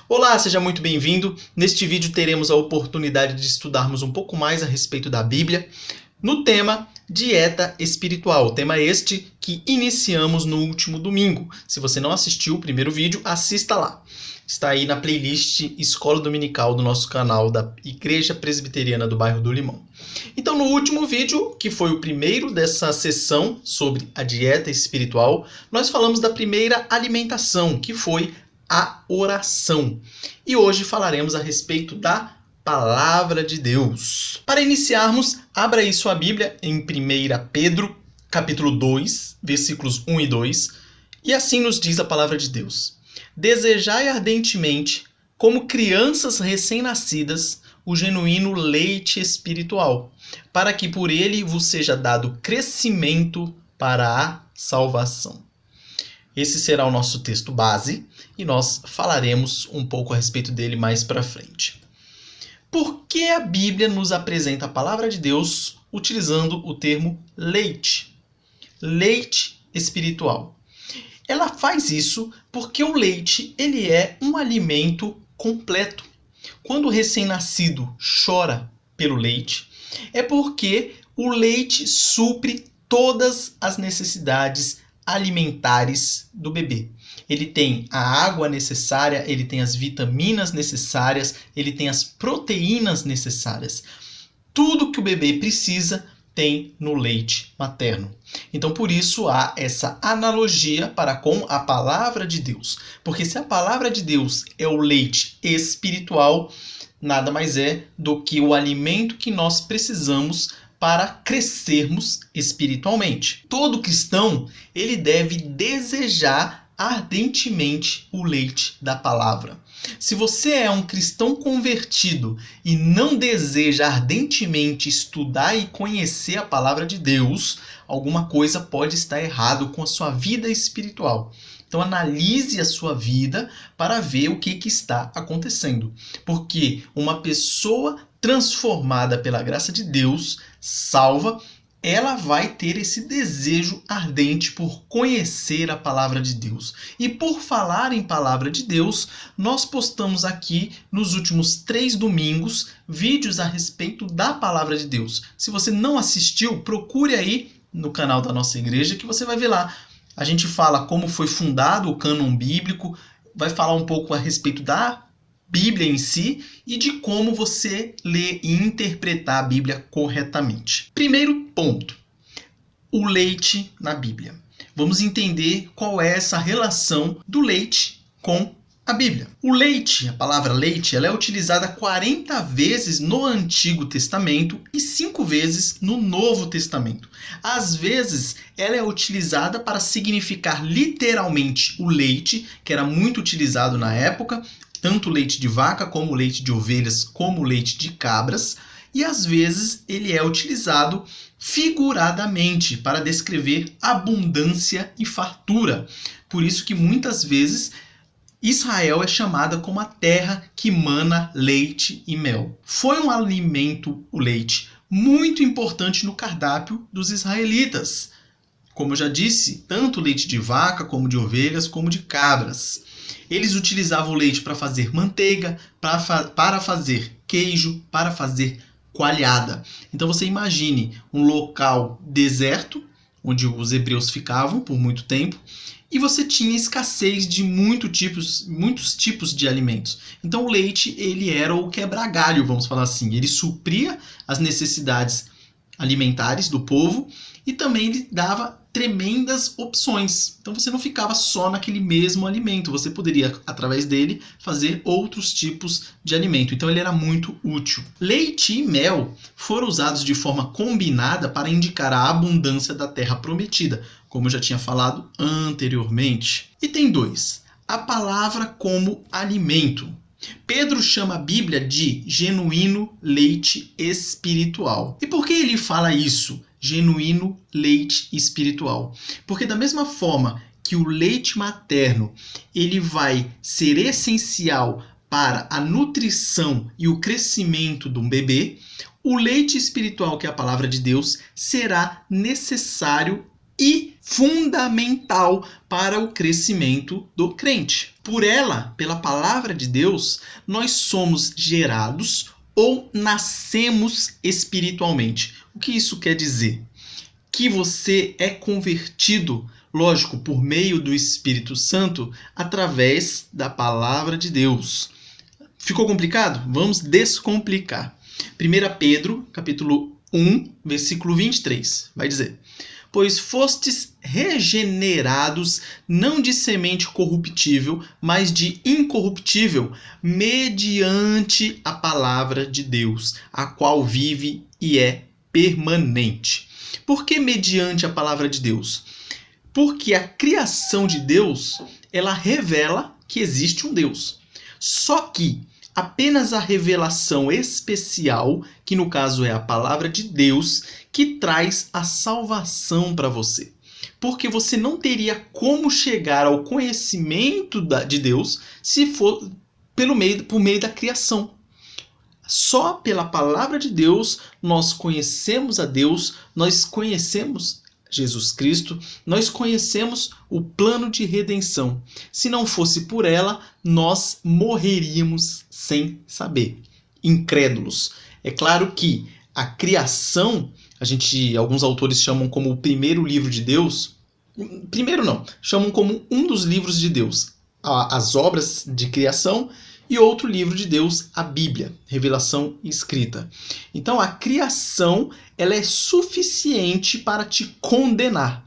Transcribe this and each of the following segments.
Olá, seja muito bem-vindo. Neste vídeo teremos a oportunidade de estudarmos um pouco mais a respeito da Bíblia no tema dieta espiritual, tema este que iniciamos no último domingo. Se você não assistiu o primeiro vídeo, assista lá. Está aí na playlist Escola Dominical do nosso canal da Igreja Presbiteriana do Bairro do Limão. Então, no último vídeo, que foi o primeiro dessa sessão sobre a dieta espiritual, nós falamos da primeira alimentação, que foi a oração. E hoje falaremos a respeito da Palavra de Deus. Para iniciarmos, abra aí sua Bíblia em 1 Pedro, capítulo 2, versículos 1 e 2, e assim nos diz a Palavra de Deus. Desejai ardentemente, como crianças recém-nascidas, o genuíno leite espiritual, para que por ele vos seja dado crescimento para a salvação. Esse será o nosso texto base e nós falaremos um pouco a respeito dele mais para frente. Por que a Bíblia nos apresenta a palavra de Deus utilizando o termo leite? Leite espiritual. Ela faz isso porque o leite ele é um alimento completo. Quando o recém-nascido chora pelo leite, é porque o leite supre todas as necessidades alimentares do bebê. Ele tem a água necessária, ele tem as vitaminas necessárias, ele tem as proteínas necessárias. Tudo que o bebê precisa tem no leite materno. Então, por isso, há essa analogia para com a palavra de Deus. Porque se a palavra de Deus é o leite espiritual, nada mais é do que o alimento que nós precisamos para crescermos espiritualmente. Todo cristão, ele deve desejar ardentemente o leite da palavra. Se você é um cristão convertido e não deseja ardentemente estudar e conhecer a palavra de Deus, alguma coisa pode estar errado com a sua vida espiritual. Então analise a sua vida para ver o que está acontecendo. Porque uma pessoa transformada pela graça de Deus, salva, ela vai ter esse desejo ardente por conhecer a palavra de Deus. E por falar em palavra de Deus, nós postamos aqui nos últimos 3 domingos vídeos a respeito da palavra de Deus. Se você não assistiu, procure aí no canal da nossa igreja que você vai ver lá. A gente fala como foi fundado o cânon bíblico, vai falar um pouco a respeito da Bíblia em si e de como você ler e interpretar a Bíblia corretamente. Primeiro ponto, o leite na Bíblia. Vamos entender qual é essa relação do leite com a Bíblia. O leite, a palavra leite, ela é utilizada 40 vezes no Antigo Testamento e 5 vezes no Novo Testamento. Às vezes, ela é utilizada para significar literalmente o leite, que era muito utilizado na época, tanto leite de vaca, como leite de ovelhas, como leite de cabras. E às vezes ele é utilizado figuradamente para descrever abundância e fartura. Por isso que muitas vezes Israel é chamada como a terra que mana leite e mel. Foi um alimento, o leite, muito importante no cardápio dos israelitas. Como eu já disse, tanto leite de vaca, como de ovelhas, como de cabras. Eles utilizavam o leite para fazer manteiga, para fazer queijo, para fazer coalhada. Então você imagine um local deserto, onde os hebreus ficavam por muito tempo, e você tinha escassez de muitos tipos de alimentos. Então o leite ele era o quebra-galho, vamos falar assim. Ele supria as necessidades alimentares do povo e também lhe dava tremendas opções. Então você não ficava só naquele mesmo alimento, você poderia, através dele, fazer outros tipos de alimento. Então ele era muito útil. Leite e mel foram usados de forma combinada para indicar a abundância da terra prometida, como eu já tinha falado anteriormente. Item 2. A palavra como alimento. Pedro chama a Bíblia de genuíno leite espiritual. E por que ele fala isso? Genuíno leite espiritual. Porque da mesma forma que o leite materno ele vai ser essencial para a nutrição e o crescimento de um bebê, o leite espiritual, que é a palavra de Deus, será necessário e fundamental para o crescimento do crente. Por ela, pela palavra de Deus, nós somos gerados ou nascemos espiritualmente. O que isso quer dizer? Que você é convertido, lógico, por meio do Espírito Santo, através da palavra de Deus. Ficou complicado? Vamos descomplicar. 1 Pedro, capítulo 1, versículo 23, vai dizer: pois fostes regenerados, não de semente corruptível, mas de incorruptível, mediante a palavra de Deus, a qual vive e é permanente. Por que mediante a palavra de Deus? Porque a criação de Deus, ela revela que existe um Deus. Só que apenas a revelação especial, que no caso é a palavra de Deus, que traz a salvação para você. Porque você não teria como chegar ao conhecimento de Deus se for por meio da criação. Só pela palavra de Deus nós conhecemos a Deus, nós conhecemos Jesus Cristo, nós conhecemos o plano de redenção. Se não fosse por ela, nós morreríamos sem saber, incrédulos. É claro que a criação, alguns autores chamam como o primeiro livro de Deus. Primeiro não, chamam como um dos livros de Deus, as obras de criação, e outro livro de Deus, a Bíblia, revelação escrita. Então a criação, ela é suficiente para te condenar,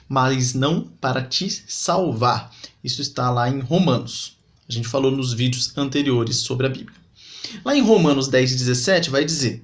mas não para te salvar. Isso está lá em Romanos. A gente falou nos vídeos anteriores sobre a Bíblia. Lá em Romanos 10:17 vai dizer: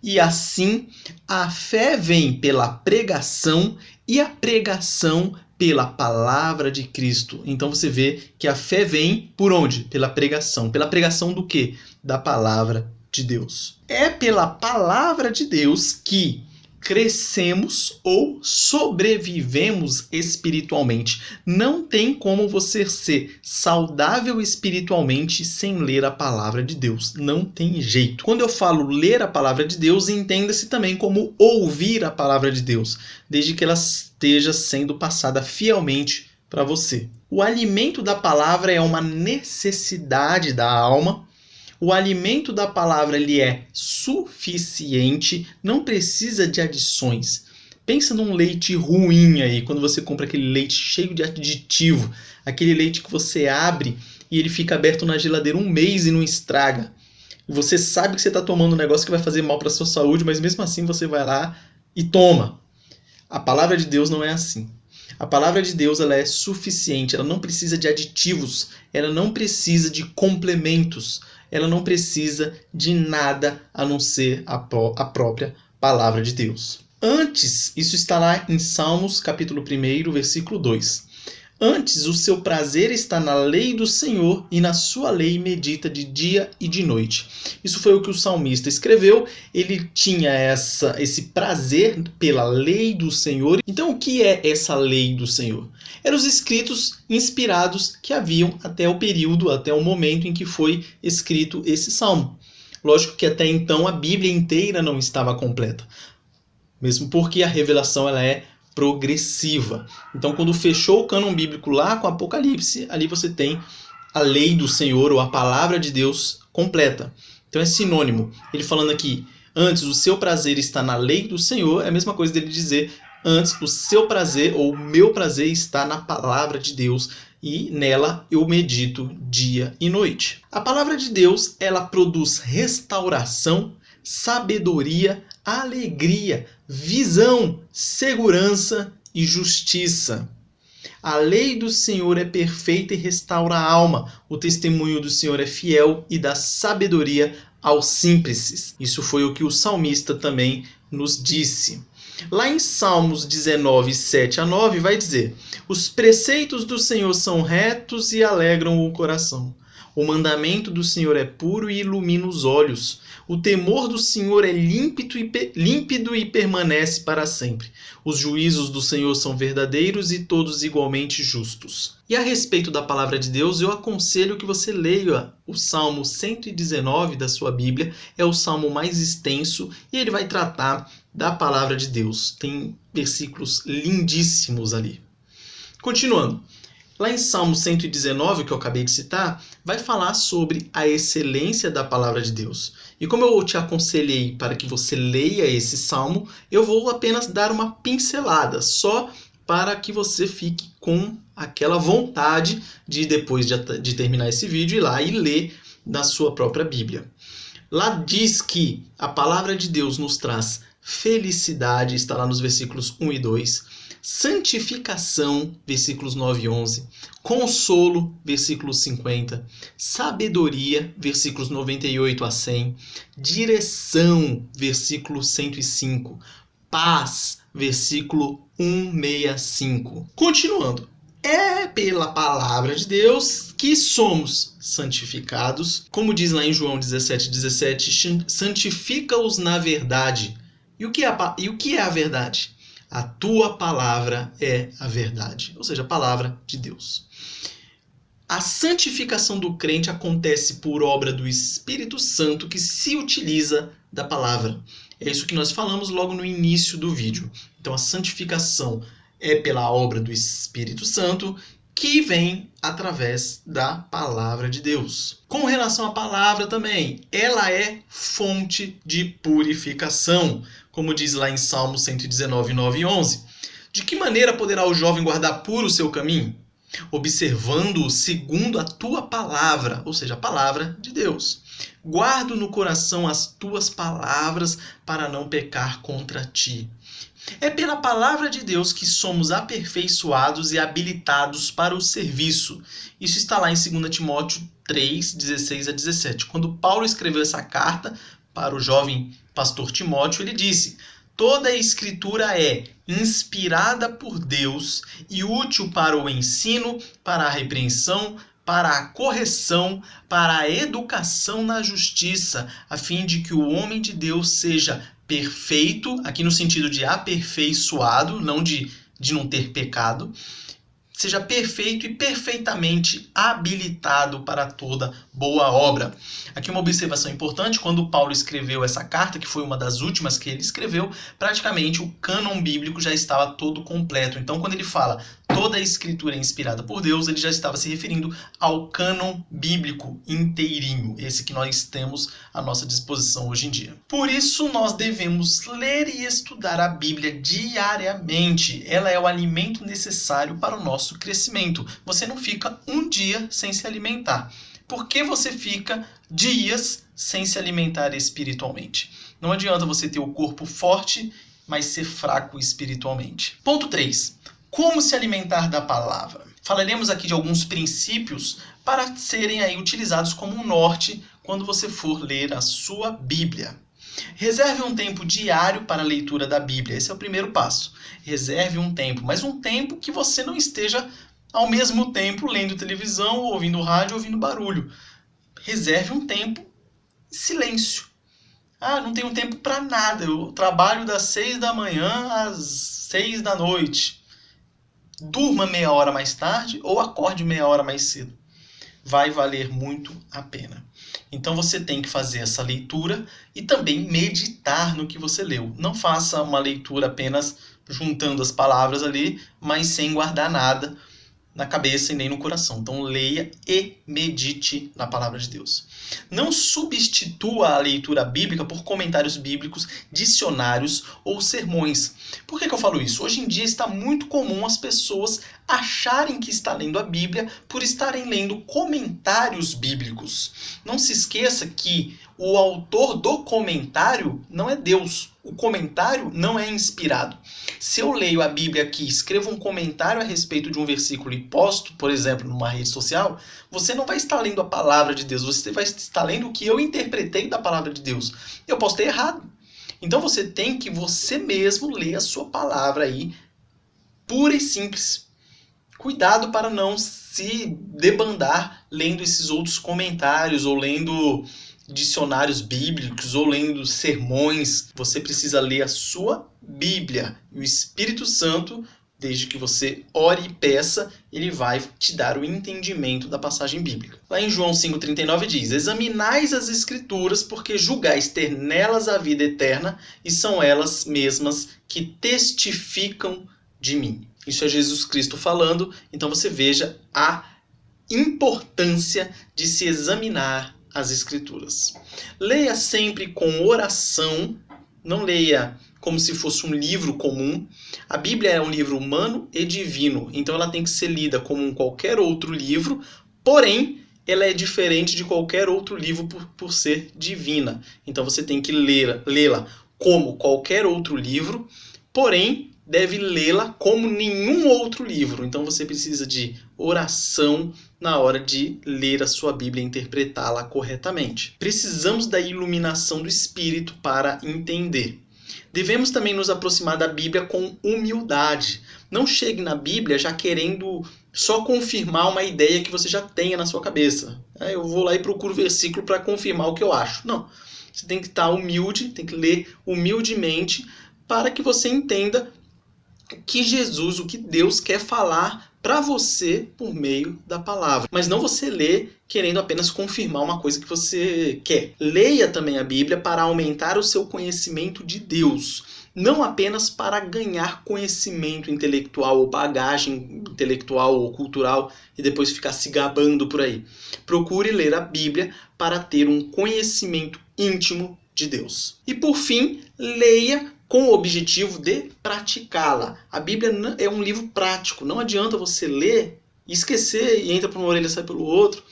e assim a fé vem pela pregação e a pregação pela palavra de Cristo. Então você vê que a fé vem por onde? Pela pregação. Pela pregação do quê? Da palavra de Deus. É pela palavra de Deus que crescemos ou sobrevivemos espiritualmente. Não tem como você ser saudável espiritualmente sem ler a palavra de Deus. Não tem jeito. Quando eu falo ler a palavra de Deus, entenda-se também como ouvir a palavra de Deus, desde que ela esteja sendo passada fielmente para você. O alimento da palavra é uma necessidade da alma. O alimento da palavra ele é suficiente, não precisa de adições. Pensa num leite ruim aí, quando você compra aquele leite cheio de aditivo, aquele leite que você abre e ele fica aberto na geladeira um mês e não estraga. E você sabe que você está tomando um negócio que vai fazer mal para a sua saúde, mas mesmo assim você vai lá e toma. A palavra de Deus não é assim. A palavra de Deus ela é suficiente, ela não precisa de aditivos, ela não precisa de complementos, ela não precisa de nada a não ser a própria palavra de Deus. Antes, isso está lá em Salmos capítulo 1, versículo 2. Antes, o seu prazer está na lei do Senhor e na sua lei medita de dia e de noite. Isso foi o que o salmista escreveu. Ele tinha esse prazer pela lei do Senhor. Então, o que é essa lei do Senhor? Eram os escritos inspirados que haviam até o momento em que foi escrito esse salmo. Lógico que até então a Bíblia inteira não estava completa. Mesmo porque a revelação ela é progressiva. Então, quando fechou o cânon bíblico lá com Apocalipse, ali você tem a lei do Senhor ou a palavra de Deus completa. Então é sinônimo. Ele falando aqui, antes o seu prazer está na lei do Senhor, é a mesma coisa dele dizer, antes o seu prazer ou o meu prazer está na palavra de Deus e nela eu medito dia e noite. A palavra de Deus, ela produz restauração, sabedoria, alegria, visão, segurança e justiça. A lei do Senhor é perfeita e restaura a alma. O testemunho do Senhor é fiel e dá sabedoria aos simples. Isso foi o que o salmista também nos disse. Lá em Salmos 19, 7 a 9, vai dizer: os preceitos do Senhor são retos e alegram o coração. O mandamento do Senhor é puro e ilumina os olhos. O temor do Senhor é límpido e permanece para sempre. Os juízos do Senhor são verdadeiros e todos igualmente justos. E a respeito da palavra de Deus, eu aconselho que você leia o Salmo 119 da sua Bíblia. É o salmo mais extenso e ele vai tratar da palavra de Deus. Tem versículos lindíssimos ali. Continuando. Lá em Salmo 119, que eu acabei de citar, vai falar sobre a excelência da palavra de Deus. E como eu te aconselhei para que você leia esse salmo, eu vou apenas dar uma pincelada, só para que você fique com aquela vontade de, depois de terminar esse vídeo, ir lá e ler na sua própria Bíblia. Lá diz que a palavra de Deus nos traz felicidade, está lá nos versículos 1 e 2. Santificação, versículos 9 e 11. Consolo, versículos 50. Sabedoria, versículos 98 a 100. Direção, versículo 105. Paz, versículo 165. Continuando. É pela palavra de Deus que somos santificados. Como diz lá em João 17:17, santifica-os na verdade. E o que é a verdade? A tua palavra é a verdade, ou seja, a palavra de Deus. A santificação do crente acontece por obra do Espírito Santo que se utiliza da palavra. É isso que nós falamos logo no início do vídeo. Então a santificação é pela obra do Espírito Santo que vem através da palavra de Deus. Com relação à palavra também, ela é fonte de purificação. Como diz lá em Salmo 119, 9 e 11. De que maneira poderá o jovem guardar puro o seu caminho? Observando-o segundo a tua palavra, ou seja, a palavra de Deus. Guardo no coração as tuas palavras para não pecar contra ti. É pela palavra de Deus que somos aperfeiçoados e habilitados para o serviço. Isso está lá em 2 Timóteo 3, 16 a 17. Quando Paulo escreveu essa carta para o jovem pastor Timóteo, ele disse: toda a escritura é inspirada por Deus e útil para o ensino, para a repreensão, para a correção, para a educação na justiça, a fim de que o homem de Deus seja perfeito, aqui no sentido de aperfeiçoado, não de não ter pecado, seja perfeito e perfeitamente habilitado para toda boa obra. Aqui uma observação importante: quando Paulo escreveu essa carta, que foi uma das últimas que ele escreveu, praticamente o cânon bíblico já estava todo completo. Então, quando ele fala toda a escritura é inspirada por Deus, ele já estava se referindo ao cânon bíblico inteirinho, esse que nós temos à nossa disposição hoje em dia. Por isso, nós devemos ler e estudar a Bíblia diariamente. Ela é o alimento necessário para o nosso crescimento. Você não fica um dia sem se alimentar. Por que você fica dias sem se alimentar espiritualmente? Não adianta você ter o corpo forte, mas ser fraco espiritualmente. Ponto 3. Como se alimentar da palavra? Falaremos aqui de alguns princípios para serem aí utilizados como um norte quando você for ler a sua Bíblia. Reserve um tempo diário para a leitura da Bíblia. Esse é o primeiro passo. Reserve um tempo, mas um tempo que você não esteja ao mesmo tempo lendo televisão, ouvindo rádio, ouvindo barulho. Reserve um tempo em silêncio. Não tenho tempo para nada. Eu trabalho das 6 da manhã às 6 da noite. Durma meia hora mais tarde ou acorde meia hora mais cedo. Vai valer muito a pena. Então você tem que fazer essa leitura e também meditar no que você leu. Não faça uma leitura apenas juntando as palavras ali, mas sem guardar nada na cabeça e nem no coração. Então leia e medite na palavra de Deus. Não substitua a leitura bíblica por comentários bíblicos, dicionários ou sermões. Por que eu falo isso? Hoje em dia está muito comum as pessoas acharem que está lendo a Bíblia por estarem lendo comentários bíblicos. Não se esqueça que o autor do comentário não é Deus. O comentário não é inspirado. Se eu leio a Bíblia aqui, escrevo um comentário a respeito de um versículo e posto, por exemplo, numa rede social, você não vai estar lendo a palavra de Deus, você vai estar lendo o que eu interpretei da palavra de Deus. Eu posso ter errado. Então você tem que você mesmo ler a sua palavra aí, pura e simples. Cuidado para não se debandar lendo esses outros comentários ou lendo dicionários bíblicos ou lendo sermões. Você precisa ler a sua Bíblia. E o Espírito Santo, desde que você ore e peça, ele vai te dar o entendimento da passagem bíblica. Lá em João 5,39 diz: examinais as Escrituras, porque julgais ter nelas a vida eterna, e são elas mesmas que testificam de mim. Isso é Jesus Cristo falando, então você veja a importância de se examinar as Escrituras. Leia sempre com oração, não leia como se fosse um livro comum. A Bíblia é um livro humano e divino, então ela tem que ser lida como qualquer outro livro, porém ela é diferente de qualquer outro livro por ser divina. Então você tem que lê-la como qualquer outro livro, porém deve lê-la como nenhum outro livro. Então você precisa de oração na hora de ler a sua Bíblia e interpretá-la corretamente. Precisamos da iluminação do Espírito para entender. Devemos também nos aproximar da Bíblia com humildade. Não chegue na Bíblia já querendo só confirmar uma ideia que você já tenha na sua cabeça. Eu vou lá e procuro o versículo para confirmar o que eu acho. Não. Você tem que estar humilde, tem que ler humildemente para que você entenda que Jesus, o que Deus quer falar para você por meio da palavra. Mas não você lê querendo apenas confirmar uma coisa que você quer. Leia também a Bíblia para aumentar o seu conhecimento de Deus. Não apenas para ganhar conhecimento intelectual ou bagagem intelectual ou cultural e depois ficar se gabando por aí. Procure ler a Bíblia para ter um conhecimento íntimo de Deus. E por fim, leia com o objetivo de praticá-la. A Bíblia é um livro prático. Não adianta você ler e esquecer e entra por uma orelha e sai pelo outro.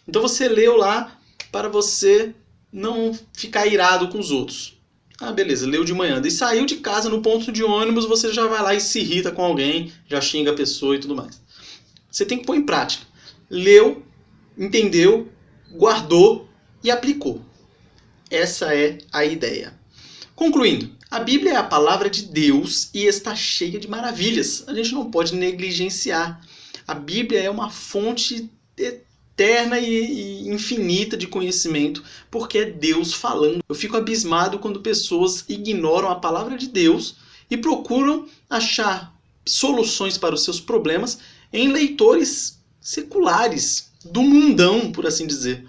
Então você leu lá para você não ficar irado com os outros. Ah, beleza, leu de manhã. E saiu de casa no ponto de ônibus, você já vai lá e se irrita com alguém, já xinga a pessoa e tudo mais. Você tem que pôr em prática. Leu, entendeu, guardou e aplicou. Essa é a ideia. Concluindo, a Bíblia é a palavra de Deus e está cheia de maravilhas. A gente não pode negligenciar. A Bíblia é uma fonte eterna e infinita de conhecimento, porque é Deus falando. Eu fico abismado quando pessoas ignoram a palavra de Deus e procuram achar soluções para os seus problemas em leitores seculares, do mundão, por assim dizer.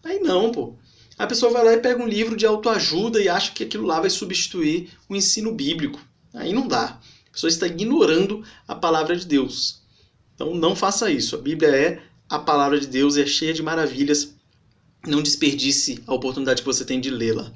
Aí não, pô. A pessoa vai lá e pega um livro de autoajuda e acha que aquilo lá vai substituir o ensino bíblico. Aí não dá. A pessoa está ignorando a palavra de Deus. Então não faça isso. A Bíblia é a palavra de Deus e é cheia de maravilhas. Não desperdice a oportunidade que você tem de lê-la.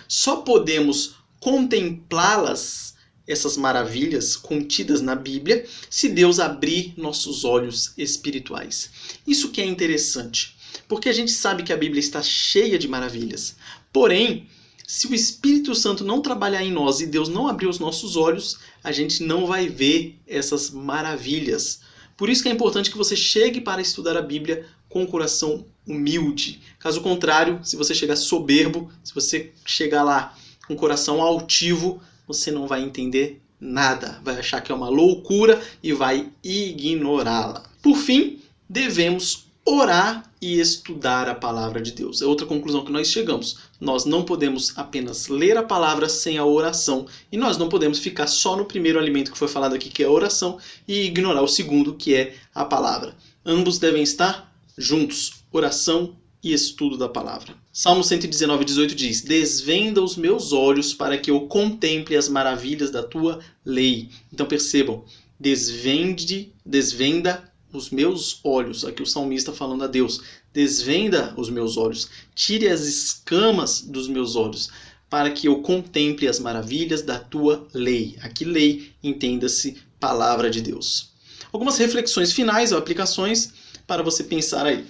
Só podemos contemplá-las, essas maravilhas contidas na Bíblia, se Deus abrir nossos olhos espirituais. Isso que é interessante. Porque a gente sabe que a Bíblia está cheia de maravilhas. Porém, se o Espírito Santo não trabalhar em nós e Deus não abrir os nossos olhos, a gente não vai ver essas maravilhas. Por isso que é importante que você chegue para estudar a Bíblia com o coração humilde. Caso contrário, se você chegar soberbo, se você chegar lá com o coração altivo, você não vai entender nada. Vai achar que é uma loucura e vai ignorá-la. Por fim, devemos orar e estudar a palavra de Deus. É outra conclusão que nós chegamos. Nós não podemos apenas ler a palavra sem a oração. E nós não podemos ficar só no primeiro alimento que foi falado aqui, que é a oração, e ignorar o segundo, que é a palavra. Ambos devem estar juntos. Oração e estudo da palavra. Salmo 119:18 diz: desvenda os meus olhos para que eu contemple as maravilhas da tua lei. Então percebam, desvenda os meus olhos, aqui o salmista falando a Deus, desvenda os meus olhos, tire as escamas dos meus olhos, para que eu contemple as maravilhas da tua lei. Aqui lei, entenda-se, palavra de Deus. Algumas reflexões finais ou aplicações para você pensar aí.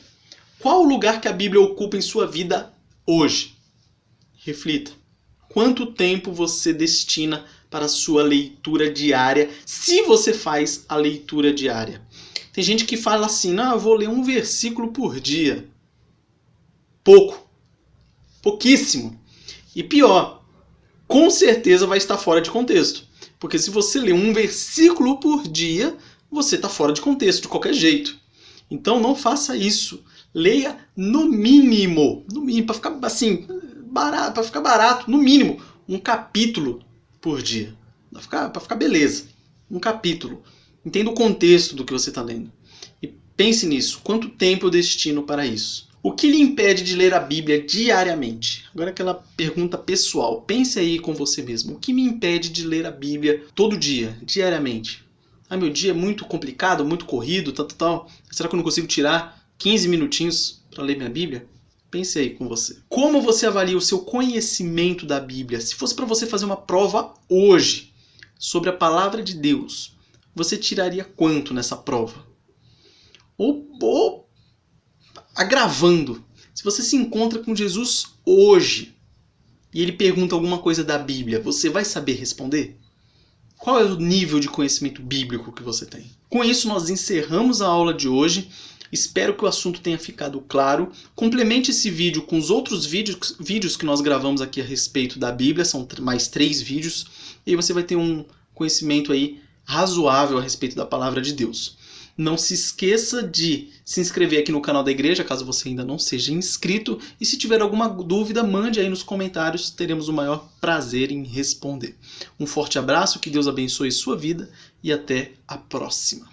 Qual o lugar que a Bíblia ocupa em sua vida hoje? Reflita. Quanto tempo você destina para a sua leitura diária, se você faz a leitura diária? Tem gente que fala assim, eu vou ler um versículo por dia. Pouco. Pouquíssimo. E pior, com certeza vai estar fora de contexto. Porque se você lê um versículo por dia, você está fora de contexto de qualquer jeito. Então não faça isso. Leia no mínimo, para ficar assim, barato, para ficar barato, no mínimo, um capítulo por dia. Para ficar beleza. Um capítulo. Entenda o contexto do que você está lendo. E pense nisso. Quanto tempo eu destino para isso? O que lhe impede de ler a Bíblia diariamente? Agora aquela pergunta pessoal. Pense aí com você mesmo. O que me impede de ler a Bíblia todo dia, diariamente? Meu dia é muito complicado, muito corrido, tal. Será que eu não consigo tirar 15 minutinhos para ler minha Bíblia? Pense aí com você. Como você avalia o seu conhecimento da Bíblia? Se fosse para você fazer uma prova hoje sobre a palavra de Deus, você tiraria quanto nessa prova? Ou agravando, se você se encontra com Jesus hoje e ele pergunta alguma coisa da Bíblia, você vai saber responder? Qual é o nível de conhecimento bíblico que você tem? Com isso, nós encerramos a aula de hoje. Espero que o assunto tenha ficado claro. Complemente esse vídeo com os outros vídeos que nós gravamos aqui a respeito da Bíblia. São mais 3 vídeos. E aí você vai ter um conhecimento aí razoável a respeito da palavra de Deus. Não se esqueça de se inscrever aqui no canal da igreja, caso você ainda não seja inscrito. E se tiver alguma dúvida, mande aí nos comentários, teremos o maior prazer em responder. Um forte abraço, que Deus abençoe sua vida e até a próxima.